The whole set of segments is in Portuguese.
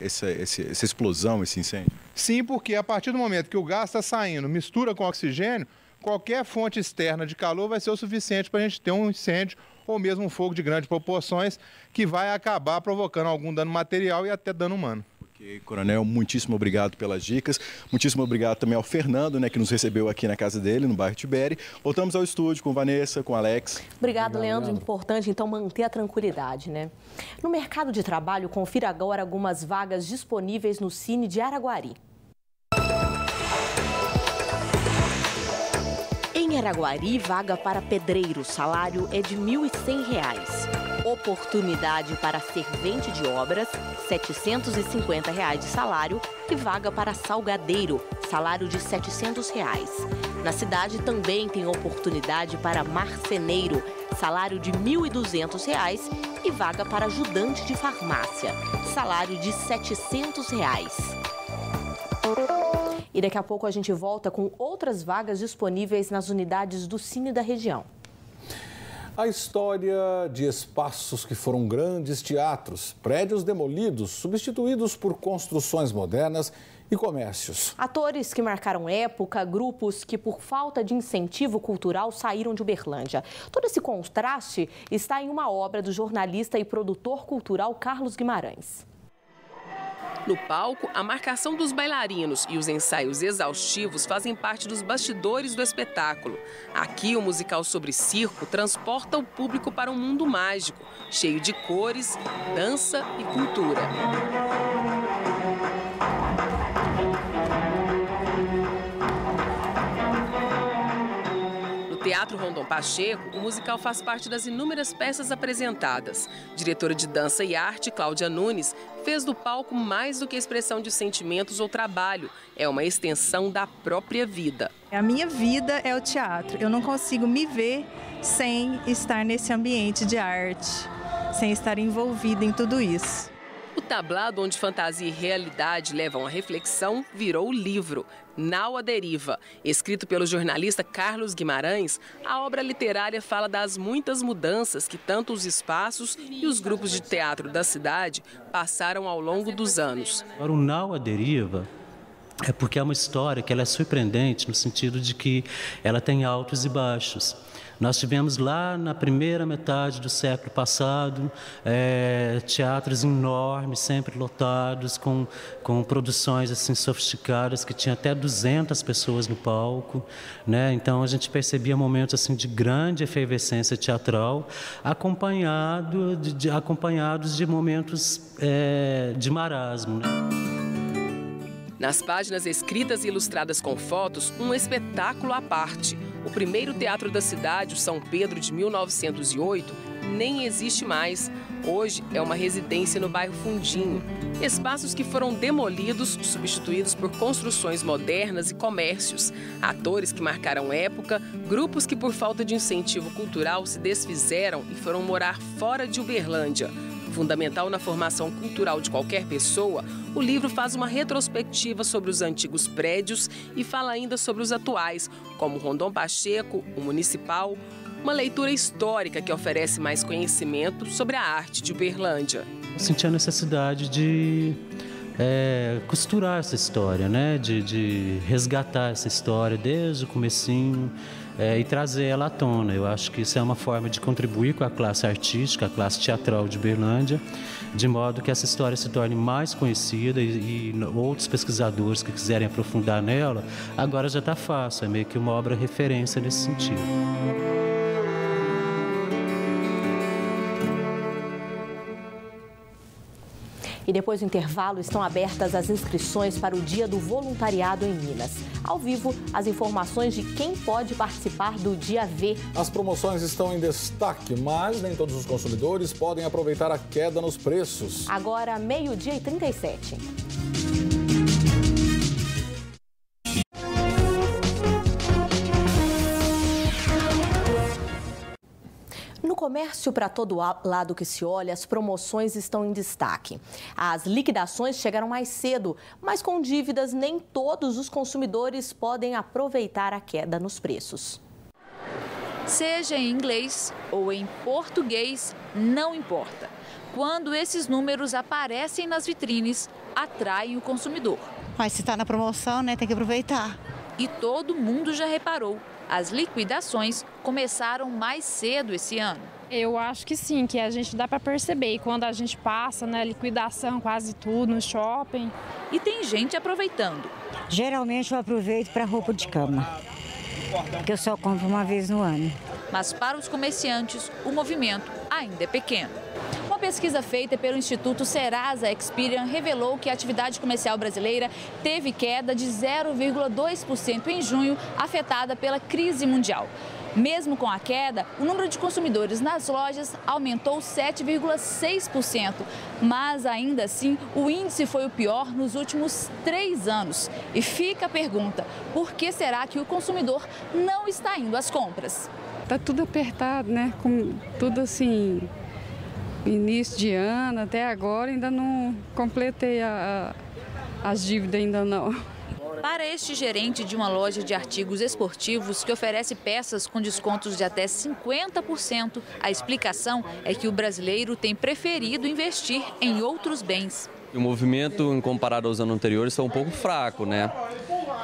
Essa explosão, esse incêndio? Sim, porque a partir do momento que o gás está saindo, mistura com oxigênio, qualquer fonte externa de calor vai ser o suficiente para a gente ter um incêndio ou mesmo um fogo de grandes proporções que vai acabar provocando algum dano material e até dano humano. Ok, Coronel, muitíssimo obrigado pelas dicas. Muitíssimo obrigado também ao Fernando, que nos recebeu aqui na casa dele, no bairro Tiberi. Voltamos ao estúdio com Vanessa, com Alex. Obrigado, Leandro. Importante, então, manter a tranquilidade, né? No mercado de trabalho, confira agora algumas vagas disponíveis no Cine de Araguari. Em Araguari, vaga para pedreiro, salário é de R$ 1.100. Oportunidade para servente de obras, R$ 750 de salário e vaga para salgadeiro, salário de R$ 700. Na cidade também tem oportunidade para marceneiro, salário de R$ 1.200 e vaga para ajudante de farmácia, salário de R$ 700. E daqui a pouco a gente volta com outras vagas disponíveis nas unidades do Cine da região. A história de espaços que foram grandes teatros, prédios demolidos, substituídos por construções modernas e comércios. Atores que marcaram época, grupos que por falta de incentivo cultural saíram de Uberlândia. Todo esse contraste está em uma obra do jornalista e produtor cultural Carlos Guimarães. No palco, a marcação dos bailarinos e os ensaios exaustivos fazem parte dos bastidores do espetáculo. Aqui, o musical sobre circo transporta o público para um mundo mágico, cheio de cores, dança e cultura. No Teatro Rondon Pacheco, o musical faz parte das inúmeras peças apresentadas. Diretora de Dança e Arte, Cláudia Nunes, fez do palco mais do que expressão de sentimentos ou trabalho. É uma extensão da própria vida. A minha vida é o teatro. Eu não consigo me ver sem estar nesse ambiente de arte, sem estar envolvida em tudo isso. O tablado onde fantasia e realidade levam à reflexão virou o livro Nau à Deriva. Escrito pelo jornalista Carlos Guimarães, a obra literária fala das muitas mudanças que tanto os espaços e os grupos de teatro da cidade passaram ao longo dos anos. Agora, o Nau à Deriva é porque é uma história que ela é surpreendente no sentido de que ela tem altos e baixos. Nós tivemos lá na primeira metade do século passado teatros enormes, sempre lotados, com produções assim sofisticadas, que tinha até 200 pessoas no palco, né? Então a gente percebia momentos assim de grande efervescência teatral, acompanhados de momentos de marasmo, né? Nas páginas escritas e ilustradas com fotos, um espetáculo à parte. O primeiro teatro da cidade, o São Pedro de 1908, nem existe mais. Hoje é uma residência no bairro Fundinho. Espaços que foram demolidos, substituídos por construções modernas e comércios. Atores que marcaram época, grupos que por falta de incentivo cultural se desfizeram e foram morar fora de Uberlândia. Fundamental na formação cultural de qualquer pessoa, o livro faz uma retrospectiva sobre os antigos prédios e fala ainda sobre os atuais, como o Rondon Pacheco, o Municipal, uma leitura histórica que oferece mais conhecimento sobre a arte de Uberlândia. Eu senti a necessidade de costurar essa história, né? de resgatar essa história desde o comecinho, e trazer ela à tona. Eu acho que isso é uma forma de contribuir com a classe artística, a classe teatral de Uberlândia, de modo que essa história se torne mais conhecida e outros pesquisadores que quiserem aprofundar nela, agora já está fácil, é meio que uma obra referência nesse sentido. E depois do intervalo, estão abertas as inscrições para o Dia do Voluntariado em Minas. Ao vivo, as informações de quem pode participar do Dia V. As promoções estão em destaque, mas nem todos os consumidores podem aproveitar a queda nos preços. Agora, 12h37. No comércio para todo lado que se olha, as promoções estão em destaque. As liquidações chegaram mais cedo, mas com dívidas nem todos os consumidores podem aproveitar a queda nos preços. Seja em inglês ou em português, não importa. Quando esses números aparecem nas vitrines, atraem o consumidor. Mas se está na promoção, né, tem que aproveitar. E todo mundo já reparou, as liquidações começaram mais cedo esse ano. Eu acho que sim, que a gente dá para perceber. E quando a gente passa, né, liquidação quase tudo no shopping. E tem gente aproveitando. Geralmente eu aproveito para roupa de cama, que eu só compro uma vez no ano. Mas para os comerciantes, o movimento ainda é pequeno. Uma pesquisa feita pelo Instituto Serasa Experian revelou que a atividade comercial brasileira teve queda de 0,2% em junho, afetada pela crise mundial. Mesmo com a queda, o número de consumidores nas lojas aumentou 7,6%, mas ainda assim o índice foi o pior nos últimos 3 anos. E fica a pergunta, por que será que o consumidor não está indo às compras? Está tudo apertado, né? Com tudo assim, início de ano, até agora ainda não completei as dívidas, ainda não. Para este gerente de uma loja de artigos esportivos que oferece peças com descontos de até 50%, a explicação é que o brasileiro tem preferido investir em outros bens. O movimento, em comparado aos anos anteriores, está um pouco fraco, né?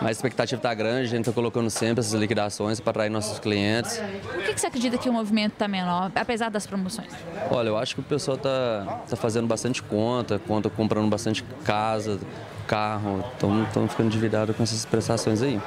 Mas a expectativa está grande, a gente está colocando sempre essas liquidações para atrair nossos clientes. Por que você acredita que o movimento está menor, apesar das promoções? Olha, eu acho que o pessoal está fazendo bastante conta, comprando bastante casa, carro, estão ficando endividados com essas prestações aí.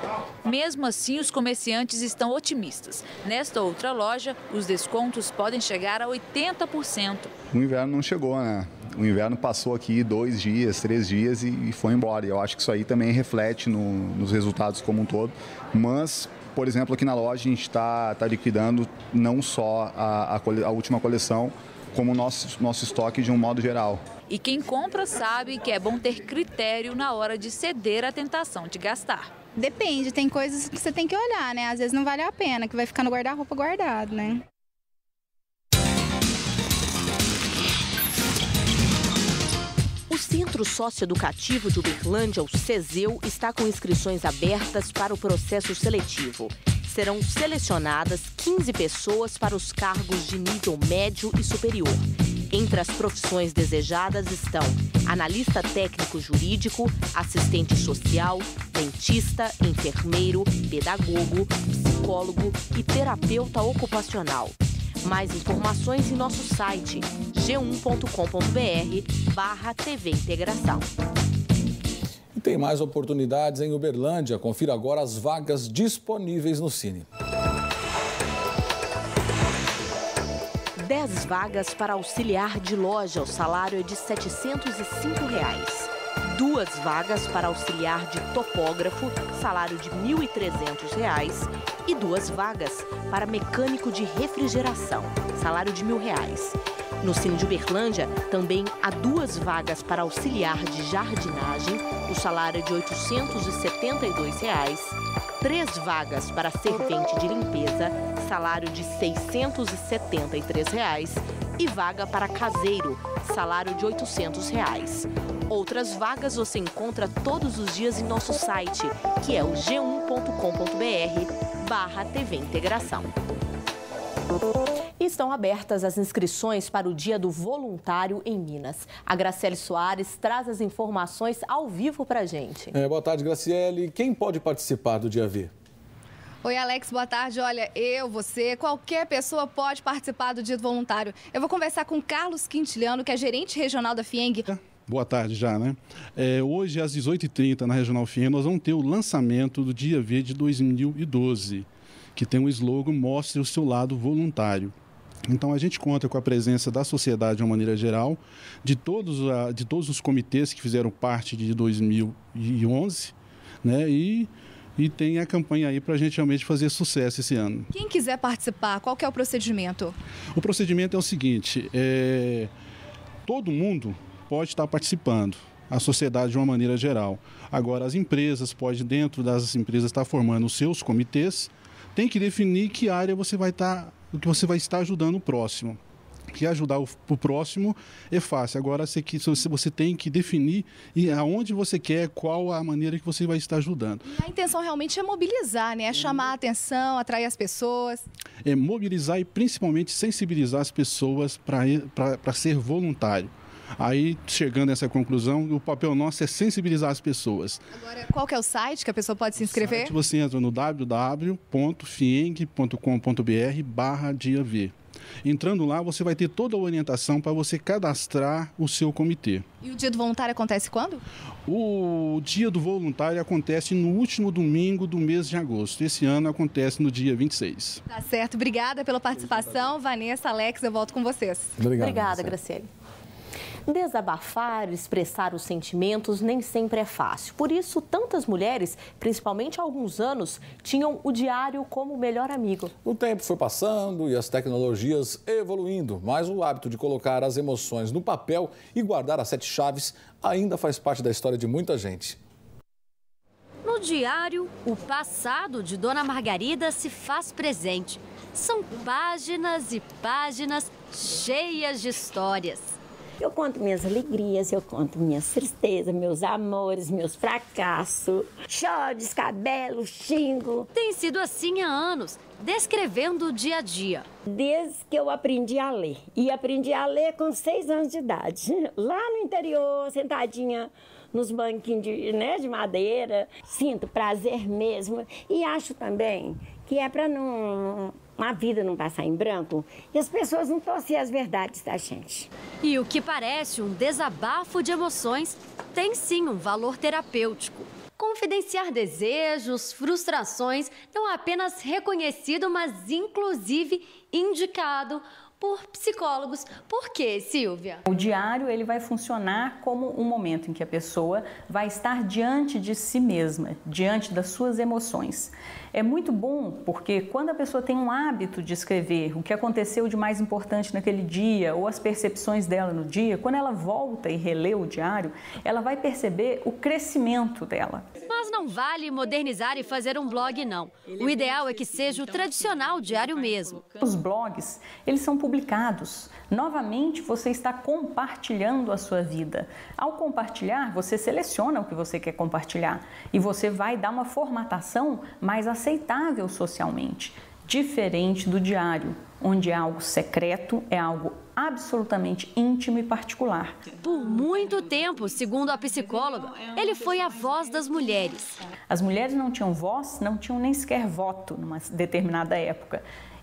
Mesmo assim, os comerciantes estão otimistas. Nesta outra loja, os descontos podem chegar a 80%. O inverno não chegou, né? O inverno passou aqui 2 dias, 3 dias e foi embora. E eu acho que isso aí também reflete nos resultados como um todo. Mas, por exemplo, aqui na loja a gente está liquidando não só a última coleção, como o nosso estoque de um modo geral. E quem compra sabe que é bom ter critério na hora de ceder à tentação de gastar. Depende, tem coisas que você tem que olhar, né? Às vezes não vale a pena, que vai ficar no guarda-roupa guardado, né? O Centro Socioeducativo de Uberlândia, o CESEU, está com inscrições abertas para o processo seletivo. Serão selecionadas 15 pessoas para os cargos de nível médio e superior. Entre as profissões desejadas estão analista técnico jurídico, assistente social, dentista, enfermeiro, pedagogo, psicólogo e terapeuta ocupacional. Mais informações em nosso site g1.com.br/TV Integração. E tem mais oportunidades em Uberlândia. Confira agora as vagas disponíveis no Cine. 10 vagas para auxiliar de loja, o salário é de R$ 705. 2 vagas para auxiliar de topógrafo, salário de R$ 1.300. E 2 vagas para mecânico de refrigeração, salário de R$ 1.000. No Cine de Uberlândia, também há 2 vagas para auxiliar de jardinagem, o salário é de R$ 872. 3 vagas para servente de limpeza, salário de R$ 673. E vaga para caseiro, salário de R$ 800. Outras vagas você encontra todos os dias em nosso site, que é o g1.com.br/TV Integração. Estão abertas as inscrições para o Dia do Voluntário em Minas. A Graciele Soares traz as informações ao vivo para a gente. Boa tarde, Graciele. Quem pode participar do Dia V? Oi, Alex, boa tarde. Olha, você, qualquer pessoa pode participar do Dia do Voluntário. Eu vou conversar com Carlos Quintiliano, que é gerente regional da FIENG. Boa tarde já, né? Hoje, às 18h30, na Regional FIENG, nós vamos ter o lançamento do Dia V de 2012, que tem o slogan Mostre o seu lado voluntário. Então, a gente conta com a presença da sociedade de uma maneira geral, de todos os comitês que fizeram parte de 2011, né? E tem a campanha aí para a gente realmente fazer sucesso esse ano. Quem quiser participar, qual que é o procedimento? O procedimento é o seguinte, todo mundo pode estar participando, a sociedade de uma maneira geral. Agora, as empresas podem, dentro das empresas, estar formando os seus comitês, tem que definir que área você vai estar ajudando o próximo. que ajudar o próximo é fácil. Agora você tem que definir aonde você quer, qual a maneira que você vai estar ajudando. E a intenção realmente é mobilizar, né? É chamar a atenção, atrair as pessoas. É mobilizar e principalmente sensibilizar as pessoas para ser voluntário. Aí, chegando a essa conclusão, o papel nosso é sensibilizar as pessoas. Agora, qual que é o site que a pessoa pode se inscrever? Você entra no www.fieng.com.br/dia V. Entrando lá, você vai ter toda a orientação para você cadastrar o seu comitê. E o Dia do Voluntário acontece quando? O Dia do Voluntário acontece no último domingo do mês de agosto. Esse ano acontece no dia 26. Tá certo. Obrigada pela participação. Vanessa, Alex, eu volto com vocês. Obrigada, Graciele. Desabafar, expressar os sentimentos nem sempre é fácil. Por isso, tantas mulheres, principalmente há alguns anos, tinham o diário como melhor amigo. O tempo foi passando e as tecnologias evoluindo, mas o hábito de colocar as emoções no papel e guardar as 7 chaves ainda faz parte da história de muita gente. No diário, o passado de Dona Margarida se faz presente. São páginas e páginas cheias de histórias. Eu conto minhas alegrias, eu conto minhas tristezas, meus amores, meus fracassos, choro, descabelo, xingo. Tem sido assim há anos, descrevendo o dia a dia. Desde que eu aprendi a ler. E aprendi a ler com 6 anos de idade. Lá no interior, sentadinha nos banquinhos de madeira. Sinto prazer mesmo. E acho também que é para a vida não passar em branco e as pessoas não torcerem as verdades da gente. E o que parece um desabafo de emoções tem sim um valor terapêutico. Confidenciar desejos, frustrações não é apenas reconhecido, mas inclusive indicado por psicólogos. Por quê, Silvia? O diário ele vai funcionar como um momento em que a pessoa vai estar diante de si mesma, diante das suas emoções. É muito bom porque quando a pessoa tem um hábito de escrever o que aconteceu de mais importante naquele dia ou as percepções dela no dia, quando ela volta e relê o diário, ela vai perceber o crescimento dela. Mas não vale modernizar e fazer um blog, não. O ideal é que seja o tradicional diário mesmo. Os blogs, eles são publicados. Novamente, você está compartilhando a sua vida. Ao compartilhar, você seleciona o que você quer compartilhar e você vai dar uma formatação mais aceitável socialmente, diferente do diário, onde é algo secreto, é algo absolutamente íntimo e particular. Por muito tempo, segundo a psicóloga, ele foi a voz das mulheres. As mulheres não tinham voz, não tinham nem sequer voto numa determinada época.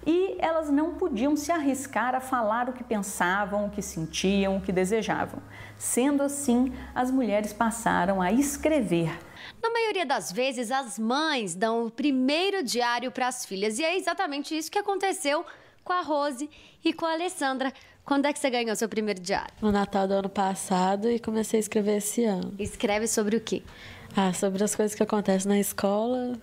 E elas não podiam se arriscar a falar o que pensavam, o que sentiam, o que desejavam. Sendo assim, as mulheres passaram a escrever. Na maioria das vezes, as mães dão o primeiro diário para as filhas. E é exatamente isso que aconteceu com a Rose e com a Alessandra. Quando é que você ganhou seu primeiro diário? No Natal do ano passado e comecei a escrever esse ano. Escreve sobre o quê? Sobre as coisas que acontecem na escola,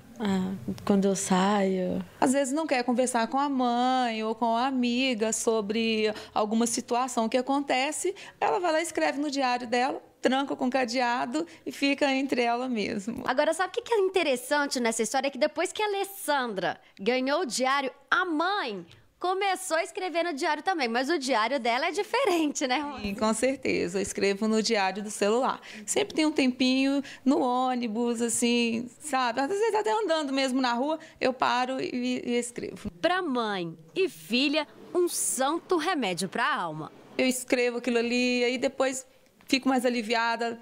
quando eu saio. Às vezes não quer conversar com a mãe ou com a amiga sobre alguma situação que acontece, ela vai lá e escreve no diário dela, tranca com cadeado e fica entre ela mesmo. Agora, sabe o que é interessante nessa história? É que depois que a Alessandra ganhou o diário, a mãe começou a escrever no diário também, mas o diário dela é diferente, né, Rose? Sim, com certeza. Eu escrevo no diário do celular. Sempre tem um tempinho no ônibus, assim, sabe? Às vezes até andando mesmo na rua, eu paro e escrevo. Para mãe e filha, um santo remédio para a alma. Eu escrevo aquilo ali, aí depois fico mais aliviada.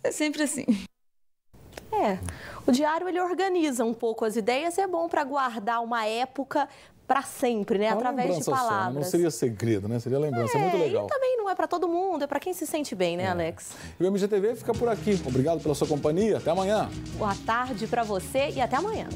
É sempre assim. O diário ele organiza um pouco as ideias, é bom para guardar uma época para sempre, né? Através de palavras. Só, não seria segredo, né? Seria lembrança, é muito legal. E também não é para todo mundo, é para quem se sente bem, né, Alex? E o MGTV fica por aqui. Obrigado pela sua companhia. Até amanhã. Boa tarde para você e até amanhã.